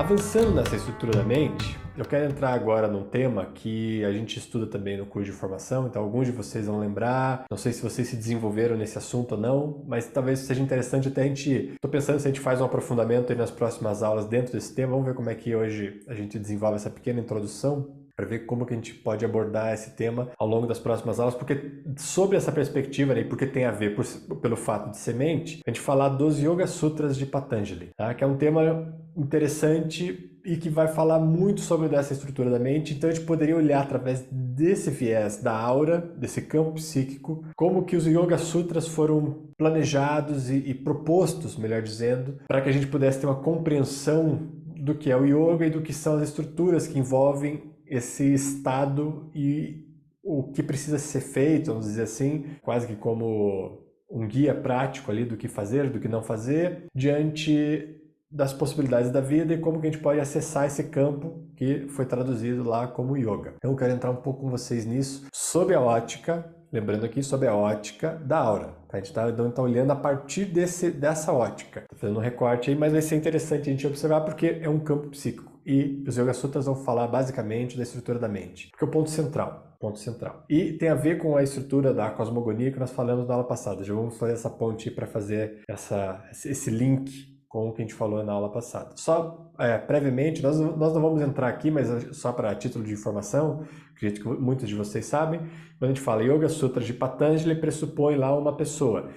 Avançando nessa estrutura da mente, eu quero entrar agora num tema que a gente estuda também no curso de formação, então alguns de vocês vão lembrar, não sei se vocês se desenvolveram nesse assunto ou não, mas talvez seja interessante até estou pensando se a gente faz um aprofundamento aí nas próximas aulas dentro desse tema, vamos ver como é que hoje a gente desenvolve essa pequena introdução, para ver como que a gente pode abordar esse tema ao longo das próximas aulas, porque sobre essa perspectiva, né, porque tem a ver pelo fato de semente, a gente falar dos Yoga Sutras de Patanjali, tá? Que é um tema interessante e que vai falar muito sobre essa estrutura da mente, então a gente poderia olhar através desse viés da aura, desse campo psíquico, como que os Yoga Sutras foram planejados e propostos, melhor dizendo, para que a gente pudesse ter uma compreensão do que é o yoga e do que são as estruturas que envolvem esse estado e o que precisa ser feito, vamos dizer assim, quase que como um guia prático ali do que fazer, do que não fazer, diante das possibilidades da vida e como que a gente pode acessar esse campo que foi traduzido lá como yoga. Então eu quero entrar um pouco com vocês nisso, sob a ótica, lembrando aqui, sob a ótica da aura. A gente está então olhando a partir dessa ótica. Estou fazendo um recorte aí, mas vai ser interessante a gente observar porque é um campo psíquico. E os Yoga Sutras vão falar basicamente da estrutura da mente, porque é o ponto central. E tem a ver com a estrutura da cosmogonia que nós falamos na aula passada. Já vamos fazer essa ponte para fazer esse link com o que a gente falou na aula passada. Só previamente, nós não vamos entrar aqui, mas só para título de informação, acredito que muitos de vocês sabem, quando a gente fala Yoga Sutras de Patanjali, pressupõe lá uma pessoa.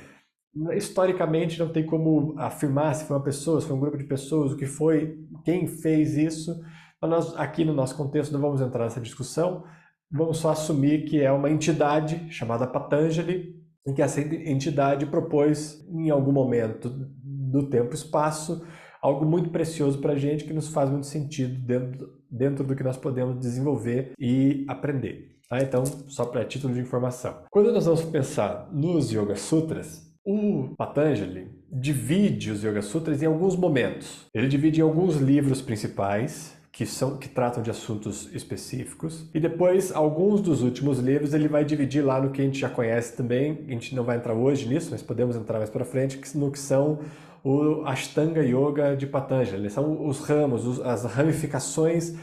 Historicamente não tem como afirmar se foi uma pessoa, se foi um grupo de pessoas, o que foi, quem fez isso. Mas nós, aqui no nosso contexto, não vamos entrar nessa discussão, vamos só assumir que é uma entidade chamada Patanjali, em que essa entidade propôs, em algum momento do tempo e espaço, algo muito precioso para a gente, que nos faz muito sentido dentro do que nós podemos desenvolver e aprender. Tá? Então, só para título de informação. Quando nós vamos pensar nos Yoga Sutras, o Patanjali divide os Yoga Sutras em alguns momentos. Ele divide em alguns livros principais, que tratam de assuntos específicos, e depois alguns dos últimos livros ele vai dividir lá no que a gente já conhece também, a gente não vai entrar hoje nisso, mas podemos entrar mais para frente, no que são o Ashtanga Yoga de Patanjali. São os ramos, as ramificações,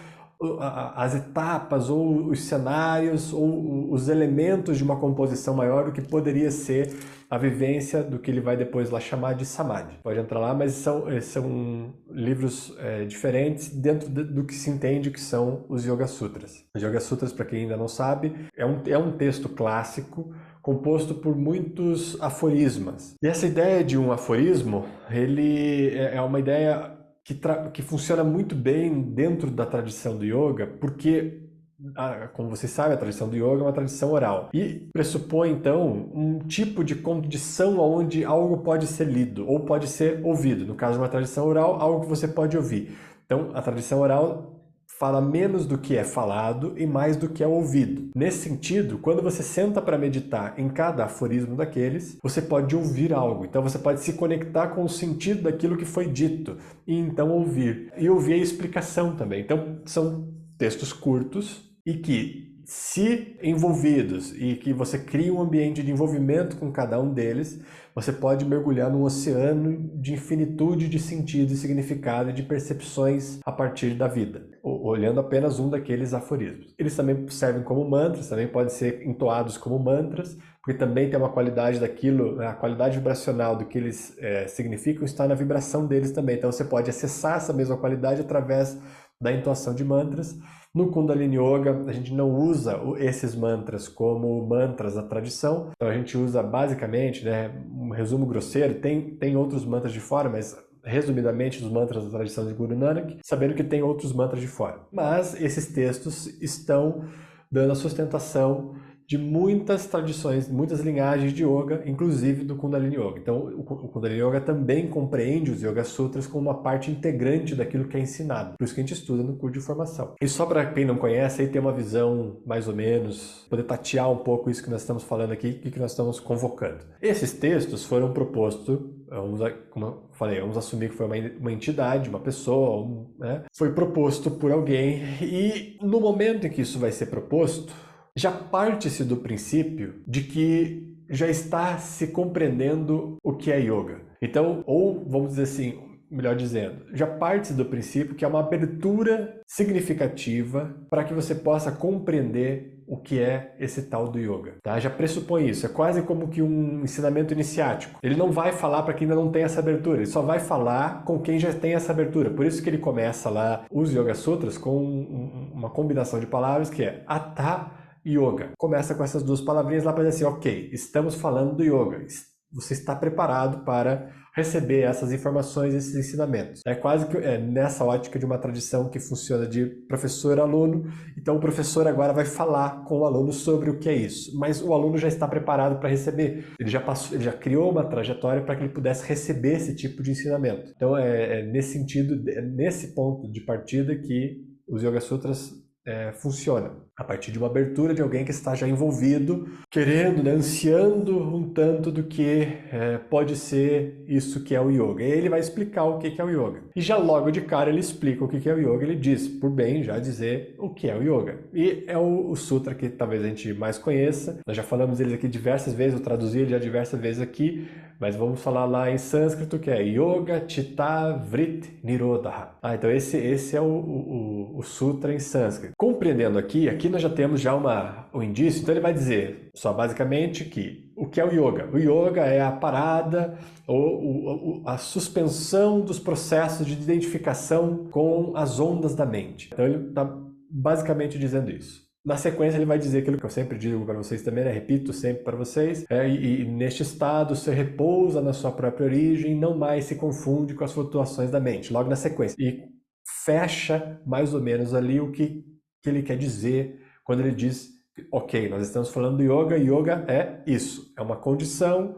as etapas ou os cenários ou os elementos de uma composição maior do que poderia ser a vivência do que ele vai depois lá chamar de Samadhi. Pode entrar lá, mas são livros diferentes dentro do que se entende que são os Yoga Sutras. Os Yoga Sutras, para quem ainda não sabe, é um texto clássico composto por muitos aforismas. E essa ideia de um aforismo, ele é uma ideia que funciona muito bem dentro da tradição do yoga, porque, como vocês sabem, a tradição do yoga é uma tradição oral. E pressupõe, então, um tipo de condição onde algo pode ser lido ou pode ser ouvido. No caso de uma tradição oral, algo que você pode ouvir. Então, a tradição oral fala menos do que é falado e mais do que é ouvido. Nesse sentido, quando você senta para meditar em cada aforismo daqueles, você pode ouvir algo. Então você pode se conectar com o sentido daquilo que foi dito e então ouvir. E ouvir a explicação também. Então são textos curtos e que, se envolvidos e que você cria um ambiente de envolvimento com cada um deles, você pode mergulhar num oceano de infinitude de sentido e significado e de percepções a partir da vida, olhando apenas um daqueles aforismos. Eles também servem como mantras, também podem ser entoados como mantras, porque também tem uma qualidade daquilo, a qualidade vibracional do que eles significam está na vibração deles também. Então você pode acessar essa mesma qualidade através da entoação de mantras. No Kundalini Yoga, a gente não usa esses mantras como mantras da tradição, então a gente usa basicamente, um resumo grosseiro, tem outros mantras de fora, mas resumidamente os mantras da tradição de Guru Nanak, sabendo que tem outros mantras de fora. Mas esses textos estão dando a sustentação de muitas tradições, muitas linhagens de yoga, inclusive do Kundalini Yoga. Então, o Kundalini Yoga também compreende os Yoga Sutras como uma parte integrante daquilo que é ensinado. Por isso que a gente estuda no curso de formação. E só para quem não conhece, aí tem uma visão mais ou menos, poder tatear um pouco isso que nós estamos falando aqui e que nós estamos convocando. Esses textos foram propostos, como eu falei, vamos assumir que foi uma entidade, uma pessoa, foi proposto por alguém, e no momento em que isso vai ser proposto, já parte-se do princípio de que já está se compreendendo o que é yoga. Então, ou vamos dizer assim, melhor dizendo, já parte do princípio que é uma abertura significativa para que você possa compreender o que é esse tal do yoga, tá? Já pressupõe isso, é quase como que um ensinamento iniciático. Ele não vai falar para quem ainda não tem essa abertura, ele só vai falar com quem já tem essa abertura. Por isso que ele começa lá os Yoga Sutras com uma combinação de palavras que é Hatha Yoga. Começa com essas duas palavrinhas lá para dizer assim, ok, estamos falando do yoga. Você está preparado para receber essas informações, esses ensinamentos. É quase que nessa ótica de uma tradição que funciona de professor-aluno. Então o professor agora vai falar com o aluno sobre o que é isso. Mas o aluno já está preparado para receber. Ele já criou uma trajetória para que ele pudesse receber esse tipo de ensinamento. Então é nesse sentido, nesse ponto de partida que os Yoga Sutras funciona. A partir de uma abertura de alguém que está já envolvido, querendo, né, ansiando um tanto do que pode ser isso que é o yoga. E ele vai explicar o que é o yoga. E já logo de cara ele explica o que é o yoga, ele diz, por bem, já dizer o que é o yoga. E é o sutra que talvez a gente mais conheça. Nós já falamos dele aqui diversas vezes, eu traduzi ele já diversas vezes aqui, mas vamos falar lá em sânscrito, que é Yoga Chitta Vritti Nirodha. Então esse é o sutra em sânscrito. Compreendendo aqui nós já temos já um indício, então ele vai dizer só basicamente que o que é o yoga? O yoga é a parada ou a suspensão dos processos de identificação com as ondas da mente. Então ele está basicamente dizendo isso. Na sequência ele vai dizer aquilo que eu sempre digo para vocês também, né? Repito sempre para vocês, e neste estado você repousa na sua própria origem, não mais se confunde com as flutuações da mente, logo na sequência. E fecha mais ou menos ali o que ele quer dizer quando ele diz, ok, nós estamos falando do yoga, e yoga é isso, é uma condição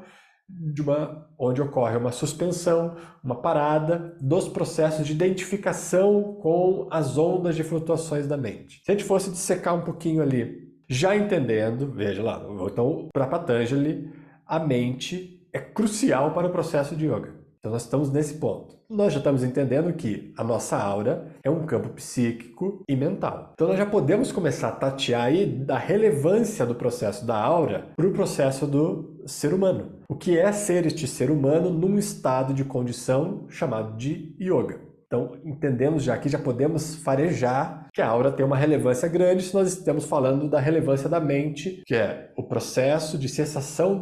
onde ocorre uma suspensão, uma parada dos processos de identificação com as ondas de flutuações da mente. Se a gente fosse dissecar um pouquinho ali, já entendendo, veja lá, então para Patanjali, a mente é crucial para o processo de yoga. Então nós estamos nesse ponto. Nós já estamos entendendo que a nossa aura é um campo psíquico e mental. Então nós já podemos começar a tatear aí da relevância do processo da aura para o processo do ser humano. O que é ser este ser humano num estado de condição chamado de yoga. Então entendemos já aqui, já podemos farejar que a aura tem uma relevância grande se nós estamos falando da relevância da mente, que é o processo de cessação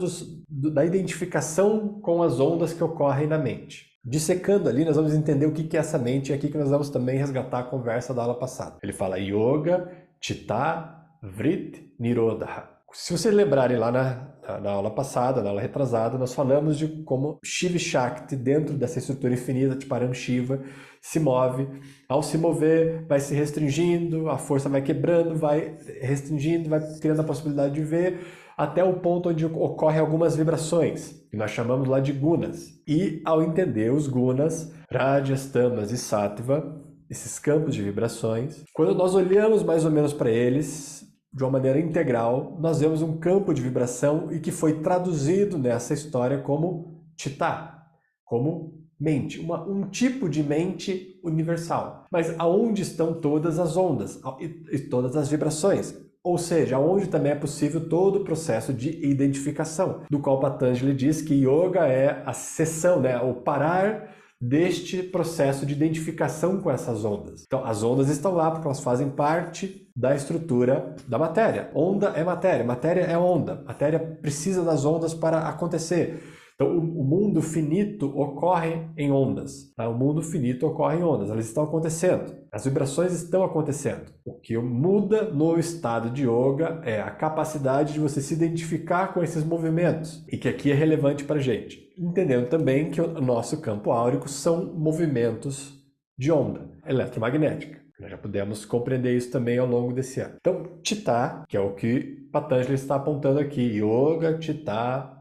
da identificação com as ondas que ocorrem na mente. Dissecando ali, nós vamos entender o que é essa mente, e aqui que nós vamos também resgatar a conversa da aula passada. Ele fala Yoga, Chitta, Vritti, Nirodha. Se vocês lembrarem lá na aula passada, na aula retrasada, nós falamos de como Shiva e Shakti, dentro dessa estrutura infinita de Paramashiva, se move. Ao se mover, vai se restringindo, a força vai quebrando, vai restringindo, vai criando a possibilidade de ver, até o ponto onde ocorrem algumas vibrações, que nós chamamos lá de gunas. E ao entender os gunas, Rajas, Tamas e Sattva, esses campos de vibrações, quando nós olhamos mais ou menos para eles, de uma maneira integral, nós vemos um campo de vibração e que foi traduzido nessa história como Chitta, como mente, um tipo de mente universal. Mas aonde estão todas as ondas e todas as vibrações? Ou seja, onde também é possível todo o processo de identificação, do qual Patanjali diz que yoga é a cessão, né? O parar deste processo de identificação com essas ondas. Então, as ondas estão lá porque elas fazem parte da estrutura da matéria. Onda é matéria é onda. Matéria precisa das ondas para acontecer. Então, o mundo finito ocorre em ondas. Tá? O mundo finito ocorre em ondas. Elas estão acontecendo. As vibrações estão acontecendo. O que muda no estado de yoga é a capacidade de você se identificar com esses movimentos. E que aqui é relevante para a gente. Entendendo também que o nosso campo áurico são movimentos de onda eletromagnética. Nós já pudemos compreender isso também ao longo desse ano. Então, Chitta, que é o que Patanjali está apontando aqui. Yoga, Chitta,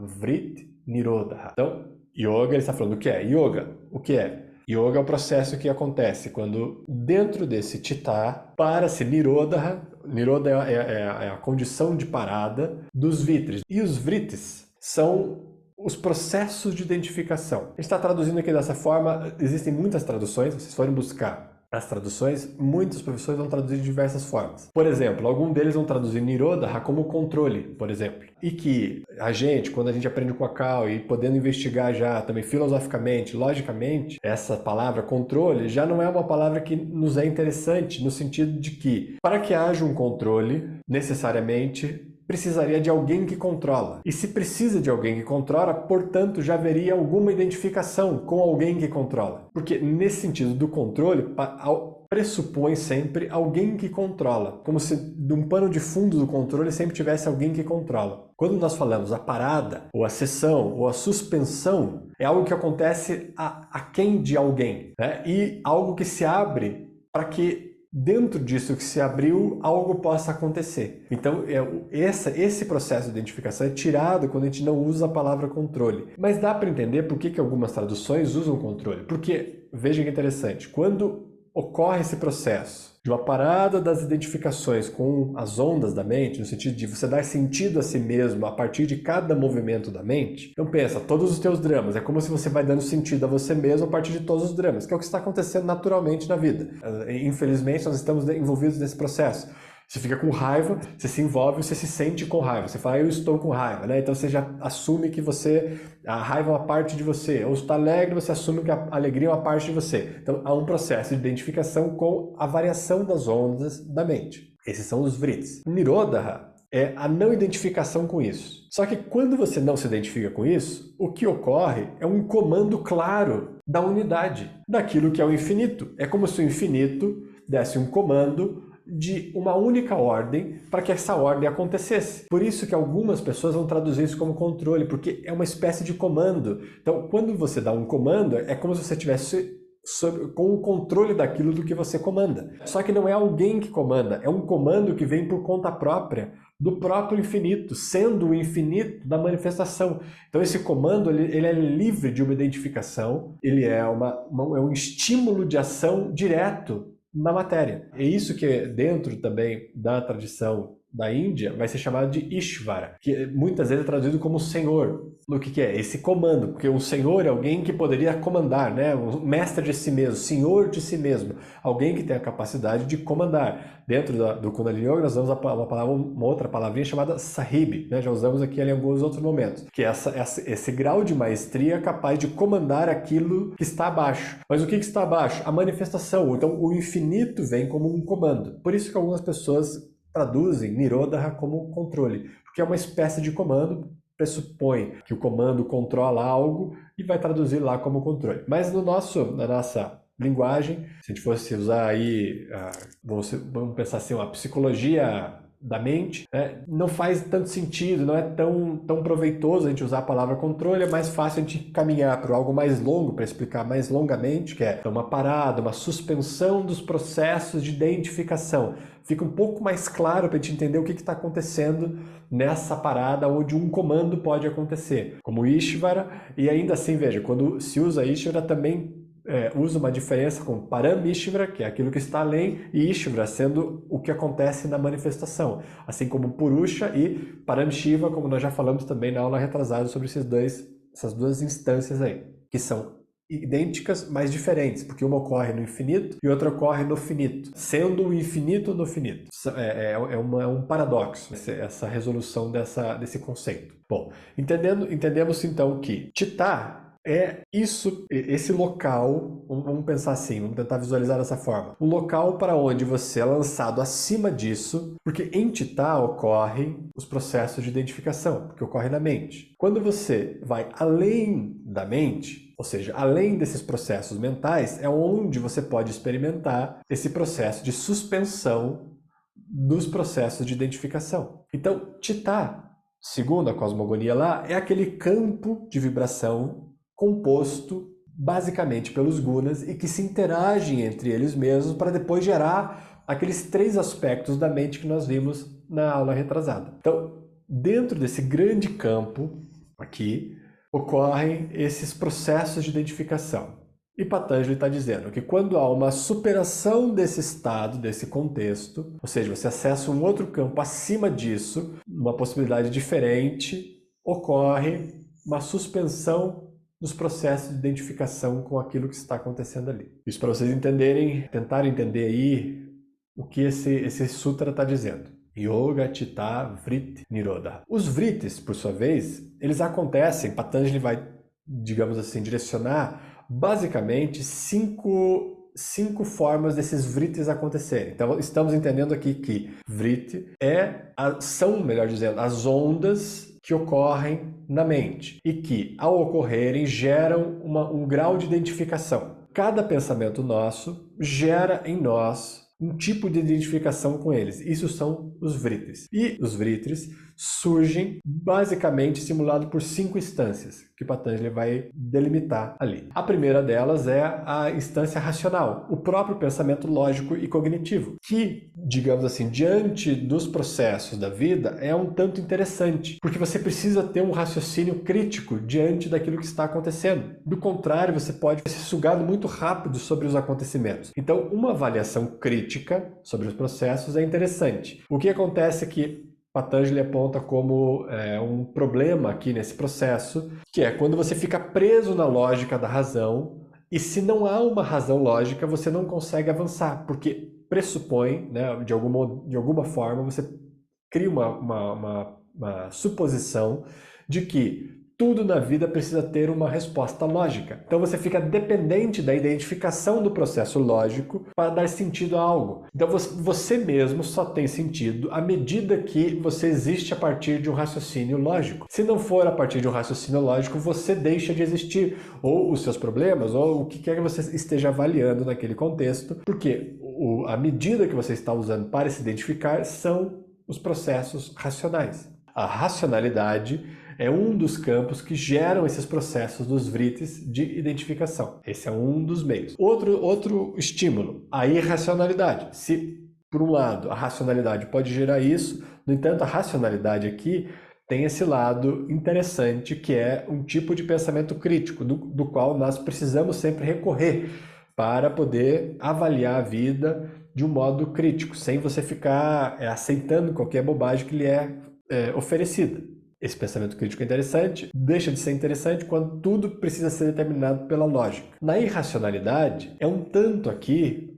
Vritti, Nirodha. Então, yoga, ele está falando o que é? Yoga, o que é? Yoga é o processo que acontece quando dentro desse Chitta para-se Nirodha. Nirodha é a condição de parada dos Vitris. E os Vrittis são os processos de identificação. A gente está traduzindo aqui dessa forma, existem muitas traduções, se vocês forem buscar as traduções, muitos professores vão traduzir de diversas formas. Por exemplo, algum deles vão traduzir Nirodha como controle, por exemplo. E que a gente, quando a gente aprende com a Cal e podendo investigar já também filosoficamente, logicamente, essa palavra controle já não é uma palavra que nos é interessante, no sentido de que, para que haja um controle, necessariamente precisaria de alguém que controla. E se precisa de alguém que controla, portanto, já haveria alguma identificação com alguém que controla. Porque nesse sentido do controle, pressupõe sempre alguém que controla. Como se de um pano de fundo do controle sempre tivesse alguém que controla. Quando nós falamos a parada, ou a cessão, ou a suspensão, é algo que acontece aquém de alguém, né? E algo que se abre para que dentro disso que se abriu, algo possa acontecer. Então, esse processo de identificação é tirado quando a gente não usa a palavra controle. Mas dá para entender por que algumas traduções usam controle. Porque, veja que interessante, quando ocorre esse processo de uma parada das identificações com as ondas da mente, no sentido de você dar sentido a si mesmo a partir de cada movimento da mente. Então pensa, todos os teus dramas, é como se você vai dando sentido a você mesmo a partir de todos os dramas, que é o que está acontecendo naturalmente na vida. Infelizmente, nós estamos envolvidos nesse processo. Você fica com raiva, você se envolve, você se sente com raiva. Você fala, eu estou com raiva, né? Então você já assume que a raiva é uma parte de você. Ou está alegre, você assume que a alegria é uma parte de você. Então há um processo de identificação com a variação das ondas da mente. Esses são os vritis. Nirodha é a não identificação com isso. Só que quando você não se identifica com isso, o que ocorre é um comando claro da unidade, daquilo que é o infinito. É como se o infinito desse um comando de uma única ordem para que essa ordem acontecesse. Por isso que algumas pessoas vão traduzir isso como controle, porque é uma espécie de comando. Então, quando você dá um comando, é como se você tivesse com o controle daquilo do que você comanda. Só que não é alguém que comanda, é um comando que vem por conta própria do próprio infinito, sendo o infinito da manifestação. Então esse comando ele é livre de uma identificação, ele é um estímulo de ação direto na matéria. É isso que dentro também da tradição da Índia vai ser chamado de Ishvara, que muitas vezes é traduzido como Senhor. O que é? Esse comando, porque um Senhor é alguém que poderia comandar, né? Um mestre de si mesmo, senhor de si mesmo, alguém que tem a capacidade de comandar. Dentro do Kundalini Yoga nós usamos uma outra palavrinha chamada Sahib, né? Já usamos aqui em alguns outros momentos, que é esse grau de maestria capaz de comandar aquilo que está abaixo. Mas o que está abaixo? A manifestação. Então o infinito vem como um comando. Por isso que algumas pessoas traduzem Nirodha como controle, porque é uma espécie de comando, pressupõe que o comando controla algo e vai traduzir lá como controle. Mas na nossa linguagem, se a gente fosse usar aí, vamos pensar assim, uma psicologia da mente, né? Não faz tanto sentido, não é tão proveitoso a gente usar a palavra controle, é mais fácil a gente caminhar para algo mais longo, para explicar mais longamente, que é uma parada, uma suspensão dos processos de identificação. Fica um pouco mais claro para a gente entender o que está acontecendo nessa parada onde um comando pode acontecer, como Ishvara, e ainda assim, veja, quando se usa Ishvara também usa uma diferença com Paramishvara, que é aquilo que está além, e Ishvara sendo o que acontece na manifestação, assim como Purusha e Paramshiva, como nós já falamos também na aula retrasada sobre essas duas instâncias aí, que são idênticas, mas diferentes, porque uma ocorre no infinito e outra ocorre no finito, sendo o infinito no finito. É um paradoxo essa resolução desse conceito. Bom, entendemos então que Chitta é esse local, vamos pensar assim, vamos tentar visualizar dessa forma. Um local para onde você é lançado acima disso, porque em Chitta ocorrem os processos de identificação, porque ocorre na mente. Quando você vai além da mente, ou seja, além desses processos mentais, é onde você pode experimentar esse processo de suspensão dos processos de identificação. Então, Chitta, segundo a cosmogonia lá, é aquele campo de vibração composto basicamente pelos gunas e que se interagem entre eles mesmos para depois gerar aqueles 3 aspectos da mente que nós vimos na aula retrasada. Então, dentro desse grande campo aqui, ocorrem esses processos de identificação. E Patanjali está dizendo que quando há uma superação desse estado, desse contexto, ou seja, você acessa um outro campo acima disso, uma possibilidade diferente, ocorre uma suspensão nos processos de identificação com aquilo que está acontecendo ali. Isso para vocês entenderem, tentarem entender aí o que esse sutra está dizendo. Yoga Chitta Vritti Nirodha. Os vrittis, por sua vez, eles acontecem, Patanjali vai, digamos assim, direcionar basicamente cinco formas desses vrittis acontecerem. Então, estamos entendendo aqui que vritti são, melhor dizendo, as ondas que ocorrem na mente e que, ao ocorrerem, geram um grau de identificação. Cada pensamento nosso gera em nós um tipo de identificação com eles. Isso são os vrittis. E os vrittis surgem basicamente simulado por 5 instâncias que Patanjali vai delimitar ali. A primeira delas é a instância racional, o próprio pensamento lógico e cognitivo, que, digamos assim, diante dos processos da vida, é um tanto interessante, porque você precisa ter um raciocínio crítico diante daquilo que está acontecendo. Do contrário, você pode ser sugado muito rápido sobre os acontecimentos. Então, uma avaliação crítica sobre os processos é interessante. O que acontece é que Patanjali aponta como um problema aqui nesse processo, que é quando você fica preso na lógica da razão, e se não há uma razão lógica, você não consegue avançar, porque pressupõe, né, de alguma forma, você cria uma suposição de que tudo na vida precisa ter uma resposta lógica. Então você fica dependente da identificação do processo lógico para dar sentido a algo. Então você mesmo só tem sentido à medida que você existe a partir de um raciocínio lógico. Se não for a partir de um raciocínio lógico, você deixa de existir, ou os seus problemas, ou o que quer que você esteja avaliando naquele contexto, porque a medida que você está usando para se identificar são os processos racionais. A racionalidade é um dos campos que geram esses processos dos vrittis de identificação. Esse é um dos meios. Outro estímulo, a irracionalidade. Se, por um lado, a racionalidade pode gerar isso, no entanto, a racionalidade aqui tem esse lado interessante, que é um tipo de pensamento crítico, do qual nós precisamos sempre recorrer para poder avaliar a vida de um modo crítico, sem você ficar aceitando qualquer bobagem que lhe é oferecida. Esse pensamento crítico é interessante, deixa de ser interessante quando tudo precisa ser determinado pela lógica. Na irracionalidade, é um tanto aqui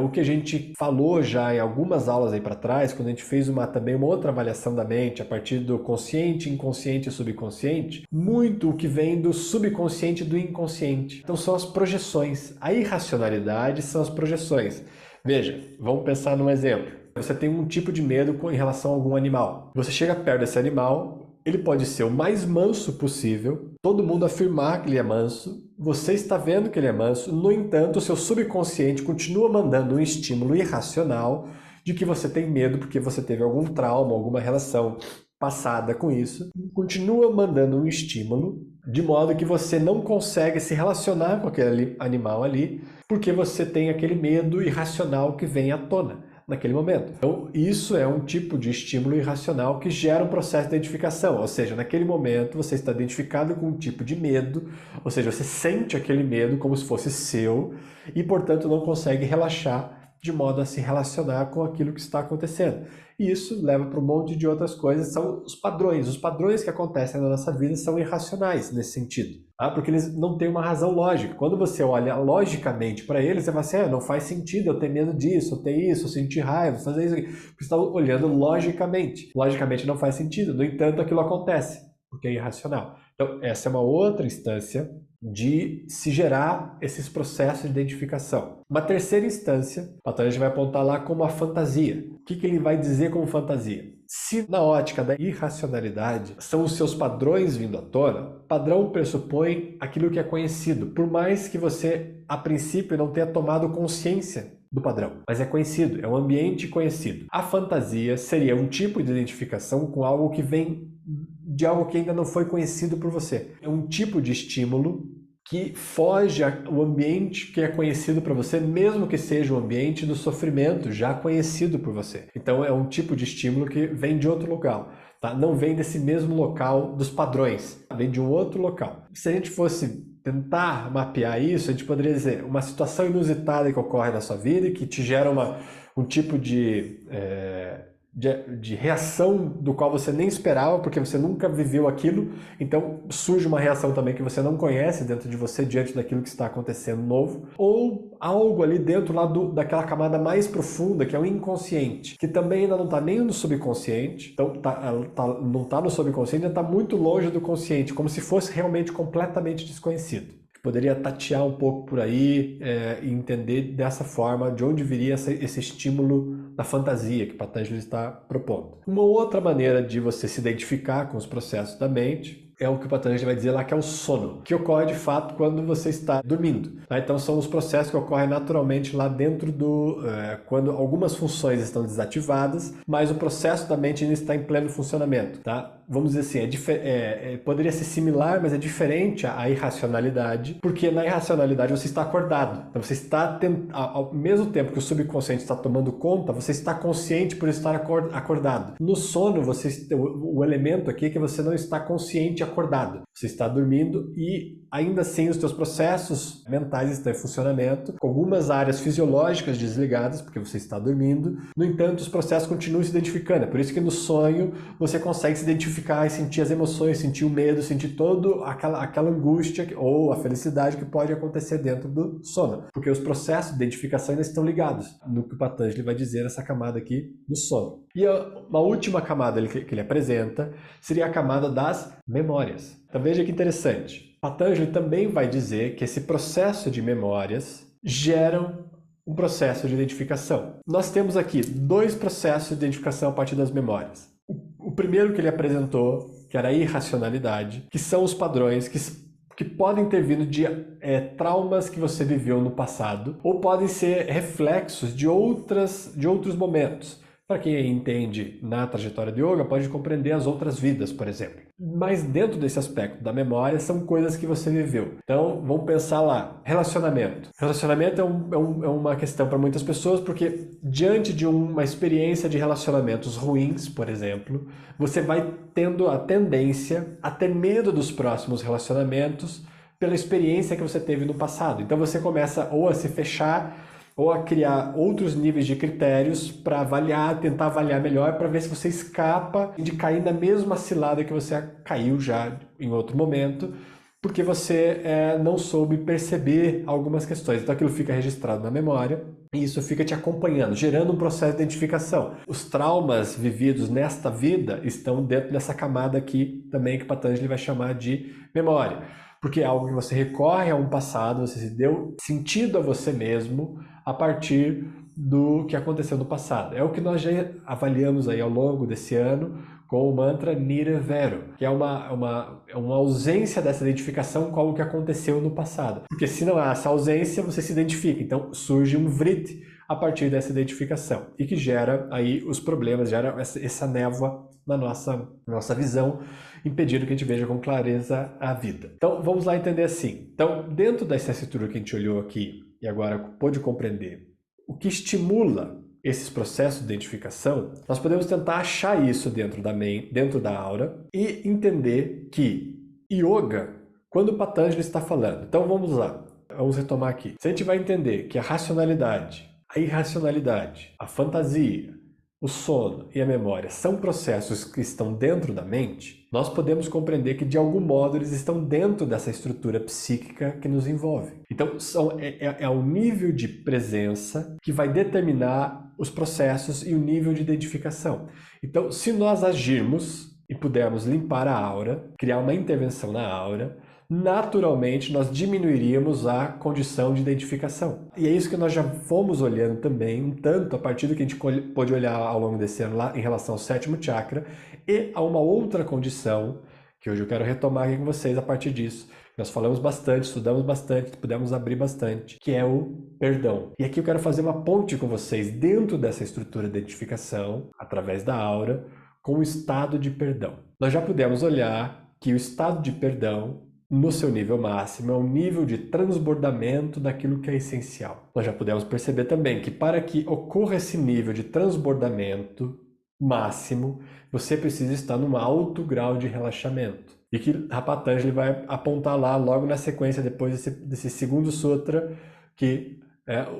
o que a gente falou já em algumas aulas aí para trás, quando a gente fez também uma outra avaliação da mente a partir do consciente, inconsciente e subconsciente, muito o que vem do subconsciente e do inconsciente. Então são as projeções. A irracionalidade são as projeções. Veja, vamos pensar num exemplo. Você tem um tipo de medo em relação a algum animal. Você chega perto desse animal, ele pode ser o mais manso possível, todo mundo afirmar que ele é manso, você está vendo que ele é manso, no entanto, o seu subconsciente continua mandando um estímulo irracional de que você tem medo porque você teve algum trauma, alguma relação passada com isso, continua mandando um estímulo de modo que você não consegue se relacionar com aquele animal ali, porque você tem aquele medo irracional que vem à tona naquele momento. Então, isso é um tipo de estímulo irracional que gera um processo de identificação, ou seja, naquele momento você está identificado com um tipo de medo, ou seja, você sente aquele medo como se fosse seu e, portanto, não consegue relaxar de modo a se relacionar com aquilo que está acontecendo. E isso leva para um monte de outras coisas, são os padrões. Os padrões que acontecem na nossa vida são irracionais nesse sentido, porque eles não têm uma razão lógica. Quando você olha logicamente para eles, você vai assim, não faz sentido eu ter medo disso, eu ter isso, eu sentir raiva, fazer isso aqui. Você está olhando logicamente. Logicamente não faz sentido, no entanto aquilo acontece, porque é irracional. Então essa é uma outra instância de se gerar esses processos de identificação. Uma terceira instância, Patanjali vai apontar lá como a fantasia. O que ele vai dizer como fantasia? Se na ótica da irracionalidade são os seus padrões vindo à tona, padrão pressupõe aquilo que é conhecido, por mais que você, a princípio, não tenha tomado consciência do padrão, mas é conhecido, é um ambiente conhecido. A fantasia seria um tipo de identificação com algo que vem de algo que ainda não foi conhecido por você. É um tipo de estímulo que foge ao ambiente que é conhecido para você, mesmo que seja o ambiente do sofrimento já conhecido por você. Então é um tipo de estímulo que vem de outro local, tá? Não vem desse mesmo local dos padrões, vem de um outro local. Se a gente fosse tentar mapear isso, a gente poderia dizer uma situação inusitada que ocorre na sua vida e que te gera um tipo de de reação do qual você nem esperava, porque você nunca viveu aquilo, então surge uma reação também que você não conhece dentro de você diante daquilo que está acontecendo novo, ou algo ali dentro lá daquela camada mais profunda, que é o inconsciente, que também ainda não está nem no subconsciente, então não está no subconsciente, ainda está muito longe do consciente, como se fosse realmente completamente desconhecido. Poderia tatear um pouco por aí e entender dessa forma de onde viria esse estímulo da fantasia que Patanjali está propondo. Uma outra maneira de você se identificar com os processos da mente é o que o Patanjali vai dizer lá, que é o sono, que ocorre de fato quando você está dormindo. Tá? Então são os processos que ocorrem naturalmente lá dentro quando algumas funções estão desativadas, mas o processo da mente ainda está em pleno funcionamento. Tá? Vamos dizer assim, poderia ser similar, mas é diferente à irracionalidade, porque na irracionalidade você está acordado. Então você está, ao mesmo tempo que o subconsciente está tomando conta, você está consciente por estar acordado. No sono, o elemento aqui é que você não está consciente acordado. Você está dormindo e ainda assim os seus processos mentais estão em funcionamento, com algumas áreas fisiológicas desligadas, porque você está dormindo. No entanto, os processos continuam se identificando. É por isso que no sonho você consegue se identificar e sentir as emoções, sentir o medo, sentir toda aquela angústia ou a felicidade que pode acontecer dentro do sono. Porque os processos de identificação ainda estão ligados. No que o Patanjali vai dizer essa camada aqui no sono. E uma última camada que ele apresenta seria a camada das memórias. Então veja que interessante. Patanjali também vai dizer que esse processo de memórias geram um processo de identificação. Nós temos aqui dois processos de identificação a partir das memórias. O primeiro que ele apresentou, que era a irracionalidade, que são os padrões que podem ter vindo de traumas que você viveu no passado, ou podem ser reflexos de outros momentos. Para quem entende na trajetória de yoga, pode compreender as outras vidas, por exemplo. Mas dentro desse aspecto da memória, são coisas que você viveu. Então, vamos pensar lá. Relacionamento. Relacionamento é uma questão para muitas pessoas, porque diante de uma experiência de relacionamentos ruins, por exemplo, você vai tendo a tendência a ter medo dos próximos relacionamentos pela experiência que você teve no passado. Então, você começa ou a se fechar, ou a criar outros níveis de critérios para tentar avaliar melhor, para ver se você escapa de cair na mesma cilada que você caiu já em outro momento, porque você não soube perceber algumas questões. Então aquilo fica registrado na memória e isso fica te acompanhando, gerando um processo de identificação. Os traumas vividos nesta vida estão dentro dessa camada aqui também que Patanjali vai chamar de memória. Porque é algo que você recorre a um passado, você se deu sentido a você mesmo a partir do que aconteceu no passado. É o que nós já avaliamos aí ao longo desse ano com o mantra Nirvero, que é uma ausência dessa identificação com o que aconteceu no passado. Porque se não há essa ausência, você se identifica. Então surge um vritti a partir dessa identificação e que gera aí os problemas, gera essa névoa na nossa visão, impedindo que a gente veja com clareza a vida. Então vamos lá entender assim. Então dentro dessa estrutura que a gente olhou aqui e agora pôde compreender o que estimula esses processos de identificação, nós podemos tentar achar isso dentro da mente, dentro da aura e entender que yoga, quando o Patanjali está falando, então vamos lá, vamos retomar aqui. Se a gente vai entender que a racionalidade, a irracionalidade, a fantasia, o sono e a memória são processos que estão dentro da mente, nós podemos compreender que de algum modo eles estão dentro dessa estrutura psíquica que nos envolve. Então é o nível de presença que vai determinar os processos e o nível de identificação. Então se nós agirmos e pudermos limpar a aura, criar uma intervenção na aura, naturalmente nós diminuiríamos a condição de identificação. E é isso que nós já fomos olhando também, um tanto a partir do que a gente pôde olhar ao longo desse ano lá em relação ao sétimo chakra e a uma outra condição que hoje eu quero retomar aqui com vocês a partir disso. Nós falamos bastante, estudamos bastante, pudemos abrir bastante, que é o perdão. E aqui eu quero fazer uma ponte com vocês dentro dessa estrutura de identificação, através da aura, com o estado de perdão. Nós já pudemos olhar que o estado de perdão no seu nível máximo, é um nível de transbordamento daquilo que é essencial. Nós já pudemos perceber também que para que ocorra esse nível de transbordamento máximo, você precisa estar num alto grau de relaxamento. E que Patanjali vai apontar lá logo na sequência, depois desse segundo sutra, que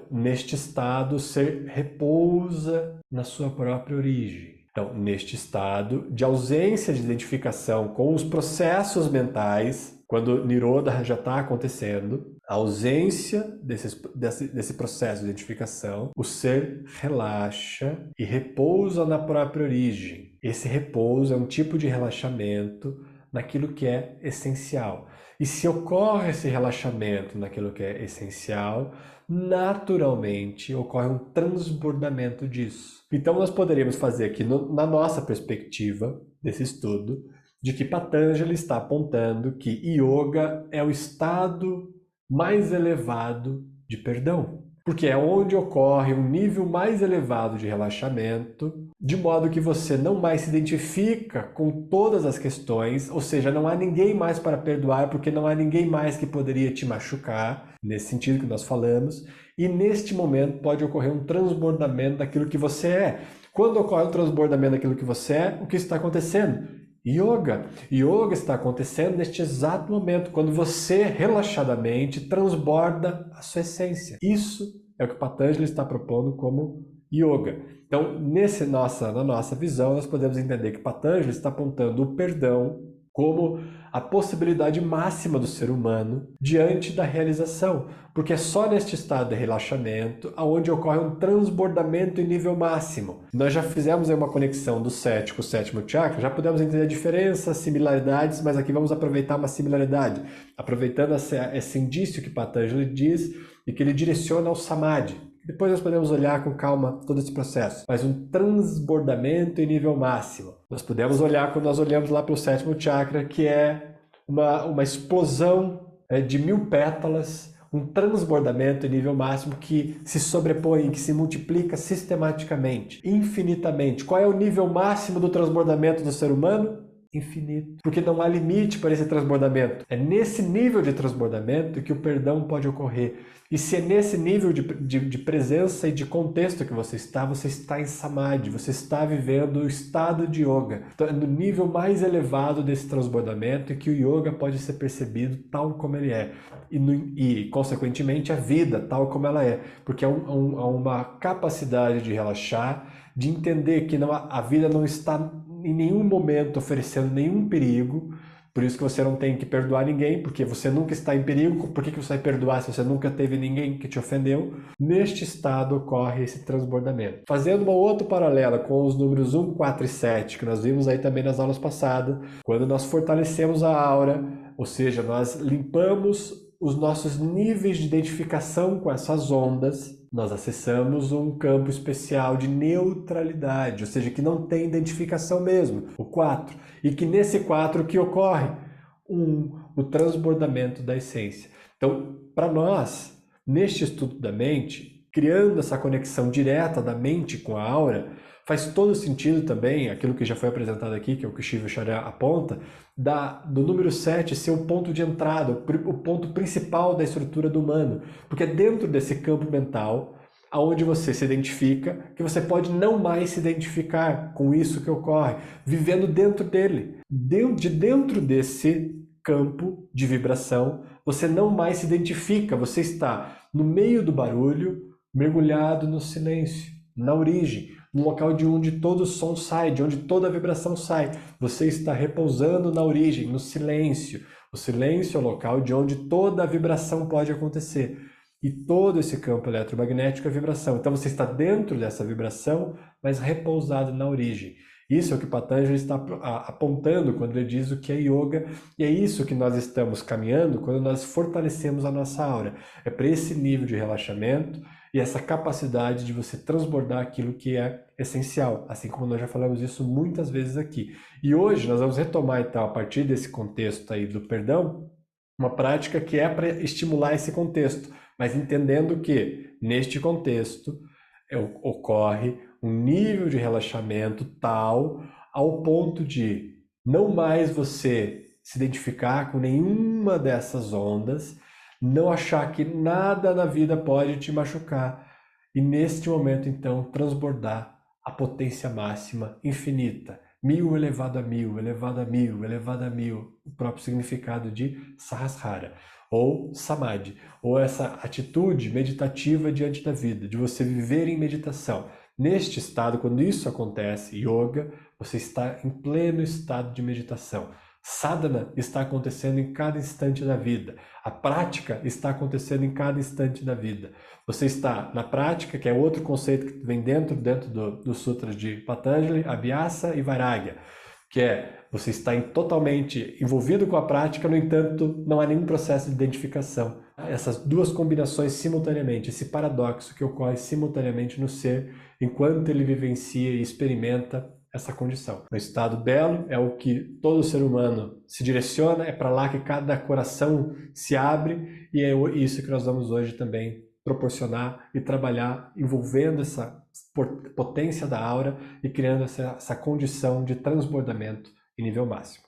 neste estado você repousa na sua própria origem. Então, neste estado de ausência de identificação com os processos mentais, quando Nirodha já está acontecendo, a ausência desse processo de identificação, o ser relaxa e repousa na própria origem. Esse repouso é um tipo de relaxamento naquilo que é essencial. E se ocorre esse relaxamento naquilo que é essencial, naturalmente ocorre um transbordamento disso. Então nós poderíamos fazer aqui, na nossa perspectiva desse estudo, de que Patanjali está apontando que yoga é o estado mais elevado de perdão. Porque é onde ocorre um nível mais elevado de relaxamento, de modo que você não mais se identifica com todas as questões, ou seja, não há ninguém mais para perdoar, porque não há ninguém mais que poderia te machucar, nesse sentido que nós falamos, e neste momento pode ocorrer um transbordamento daquilo que você é. Quando ocorre um transbordamento daquilo que você é, o que está acontecendo? Yoga. Yoga está acontecendo neste exato momento, quando você relaxadamente transborda a sua essência. Isso é o que Patanjali está propondo como yoga. Então, na nossa visão, nós podemos entender que Patanjali está apontando o perdão como a possibilidade máxima do ser humano diante da realização, porque é só neste estado de relaxamento onde ocorre um transbordamento em nível máximo. Nós já fizemos aí uma conexão do 7 com o 7º chakra, já podemos entender a diferença, similaridades, mas aqui vamos aproveitar uma similaridade, aproveitando esse indício que Patanjali diz e que ele direciona ao Samadhi. Depois nós podemos olhar com calma todo esse processo, mas um transbordamento em nível máximo. Nós podemos olhar quando nós olhamos lá para o 7º chakra, que é uma explosão de 1000 pétalas, um transbordamento em nível máximo que se sobrepõe, que se multiplica sistematicamente, infinitamente. Qual é o nível máximo do transbordamento do ser humano? Infinito. Porque não há limite para esse transbordamento. É nesse nível de transbordamento que o perdão pode ocorrer. E se é nesse nível de presença e de contexto que você está em Samadhi, você está vivendo o estado de yoga. Então, é no nível mais elevado desse transbordamento que o yoga pode ser percebido tal como ele é. E consequentemente, a vida tal como ela é. Porque há uma capacidade de relaxar, de entender que a vida não está em nenhum momento oferecendo nenhum perigo, por isso que você não tem que perdoar ninguém, porque você nunca está em perigo. Por que você vai perdoar se você nunca teve ninguém que te ofendeu? Neste estado ocorre esse transbordamento. Fazendo uma outra paralela com os números 1, 4 e 7, que nós vimos aí também nas aulas passadas, quando nós fortalecemos a aura, ou seja, nós limpamos os nossos níveis de identificação com essas ondas, nós acessamos um campo especial de neutralidade, ou seja, que não tem identificação mesmo, o 4. E que nesse 4 que ocorre? O transbordamento da essência. Então, para nós, neste estudo da mente, criando essa conexão direta da mente com a aura, faz todo sentido também, aquilo que já foi apresentado aqui, que é o que o Shiva Acharya aponta, do número 7 ser o ponto de entrada, o ponto principal da estrutura do humano. Porque é dentro desse campo mental, aonde você se identifica, que você pode não mais se identificar com isso que ocorre, vivendo dentro dele. Dentro desse campo de vibração, você não mais se identifica, você está no meio do barulho, mergulhado no silêncio, na origem, no local de onde todo som sai, de onde toda a vibração sai. Você está repousando na origem, no silêncio. O silêncio é o local de onde toda a vibração pode acontecer. E todo esse campo eletromagnético é vibração. Então você está dentro dessa vibração, mas repousado na origem. Isso é o que Patanjali está apontando quando ele diz o que é yoga. E é isso que nós estamos caminhando quando nós fortalecemos a nossa aura. É para esse nível de relaxamento e essa capacidade de você transbordar aquilo que é essencial, assim como nós já falamos isso muitas vezes aqui. E hoje nós vamos retomar, então, a partir desse contexto aí do perdão, uma prática que é para estimular esse contexto, mas entendendo que, neste contexto, ocorre um nível de relaxamento tal ao ponto de não mais você se identificar com nenhuma dessas ondas, não achar que nada na vida pode te machucar e neste momento então transbordar a potência máxima infinita, 1000 elevado a 1000, elevado a 1000, elevado a 1000, o próprio significado de Sahasrara ou Samadhi, ou essa atitude meditativa diante da vida, de você viver em meditação. Neste estado, quando isso acontece, yoga, você está em pleno estado de meditação. Sadhana está acontecendo em cada instante da vida. A prática está acontecendo em cada instante da vida. Você está na prática, que é outro conceito que vem dentro dos sutras de Patanjali, Abhyasa e Vairagya, que é você está totalmente envolvido com a prática, no entanto, não há nenhum processo de identificação. Essas duas combinações simultaneamente, esse paradoxo que ocorre simultaneamente no ser, enquanto ele vivencia e experimenta essa condição. O estado belo é o que todo ser humano se direciona, é para lá que cada coração se abre, e é isso que nós vamos hoje também proporcionar e trabalhar, envolvendo essa potência da aura e criando essa condição de transbordamento em nível máximo.